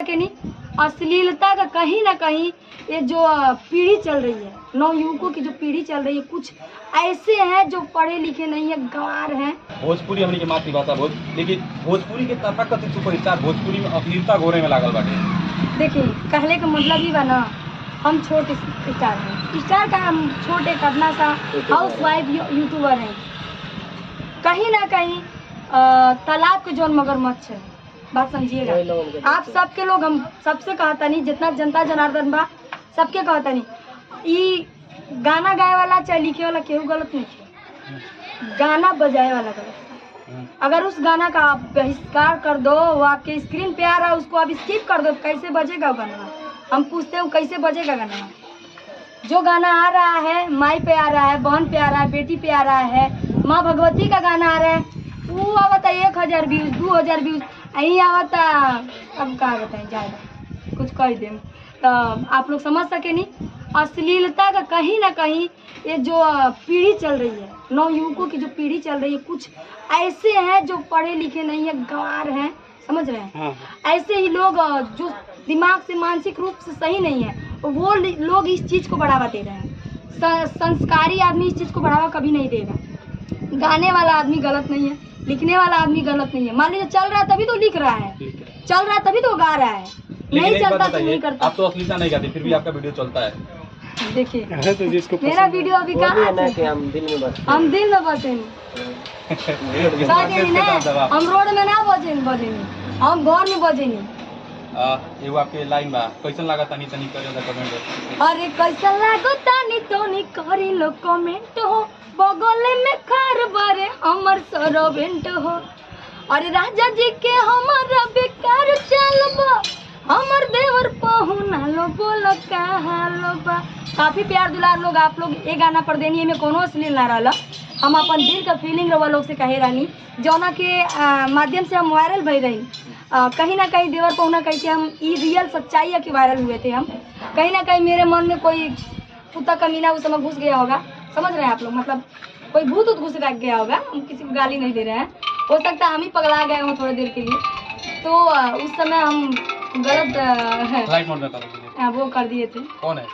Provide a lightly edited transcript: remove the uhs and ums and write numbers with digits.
सके नहीं, अश्लीलता का कहीं ना कहीं ये जो पीढ़ी चल रही है, नवयुवकों की जो पीढ़ी चल रही है, कुछ ऐसे हैं जो पढ़े लिखे नहीं है, गंवार हैं। भोजपुरी हमनी के मातृभाषा लेकिन भोजपुरी के तथाकथित सुपरस्टार भोजपुरी में अश्लीलता घोरे में लागल बाटे। देखिए कहले का मतलब ही बा ना, हम छोटे स्टार हैं, स्टार का हम छोटे करना सा हाउस वाइफ यूट्यूबर हैं। कहीं ना कहीं तालाब के जोन मगरमच्छ है, बात समझिएगा आप सबके लोग। हम सबसे कहता नहीं, जितना जनता जनार्दन बा सबके कहता नहीं, ई गाना गाए वाला चाहे लिखे वाला केहू गलत नहीं है, गाना बजाए वाला गलत है। अगर उस गाना का आप बहिष्कार कर दो, वो आपके स्क्रीन पे आ रहा है, उसको आप स्किप कर दो, कैसे बजेगा वो गाना? हम पूछते हैं कैसे बजेगा गाना? जो गाना आ रहा है माई पे आ रहा है, बहन पे आ रहा है, बेटी पे आ रहा है, माँ भगवती का गाना आ रहा है, वो आवता 1000 व्यूज 2000 व्यूज, यही आवता अब क्या बताएं, ज़्यादा कुछ कर दें तो आप लोग समझ सके नहीं। अश्लीलता का कहीं ना कहीं ये जो पीढ़ी चल रही है, नवयुवकों की जो पीढ़ी चल रही है, कुछ ऐसे हैं जो पढ़े लिखे नहीं है, गंवार हैं, समझ रहे हैं। ऐसे ही लोग जो दिमाग से मानसिक रूप से सही नहीं है, वो लोग इस चीज़ को बढ़ावा दे रहे हैं। संस्कारी आदमी इस चीज़ को बढ़ावा कभी नहीं देगा। गाने वाला आदमी गलत नहीं है, लिखने वाला आदमी गलत नहीं है। मान लीजिए चल रहा है तभी तो लिख रहा है, चल रहा है तभी तो गा रहा है, नहीं चलता तो नहीं करता। आप तो अश्लीलता नहीं गाते, फिर भी आपका वीडियो चलता है। देखिए मेरा वीडियो अभी कहाँ है, हम दिल में बसे हम रोड में ना बजे, हम घर में बजे नहीं। एगो आपके लाइन बा, कैसन लगा तनी तनी करियो दा कमेंट। अरे कैसन लागो तानी तोनी करी लो कमेंट हो, बगल में खार बारे हमर सरवेंट हो। अरे राजा जी के हमारा बेकार चलबा, हमर देवर पहुना लो, बोलो का हालो बा। काफी प्यार दुलार लोग आप लोग ये गाना पर देनी में कोनो अश्लील ना रहा। हम अपन दिल का फीलिंग रवा लोग से कहे रानी, जौना के माध्यम से हम वायरल भई रही। कहीं ना कहीं देवर पहुना कह के हम ये रियल सच्चाई है कि वायरल हुए थे हम। कहीं ना कहीं मेरे मन में कोई कुत्ता कमीना उस समय घुस गया होगा, समझ रहे हैं आप लोग, मतलब कोई भूत घुस गया होगा। हम किसी को गाली नहीं दे रहे हैं, हो सकता है हम ही पगला गए हों थोड़ी देर के लिए, तो उस समय हम गलत वो कर दिए थे। कौन है?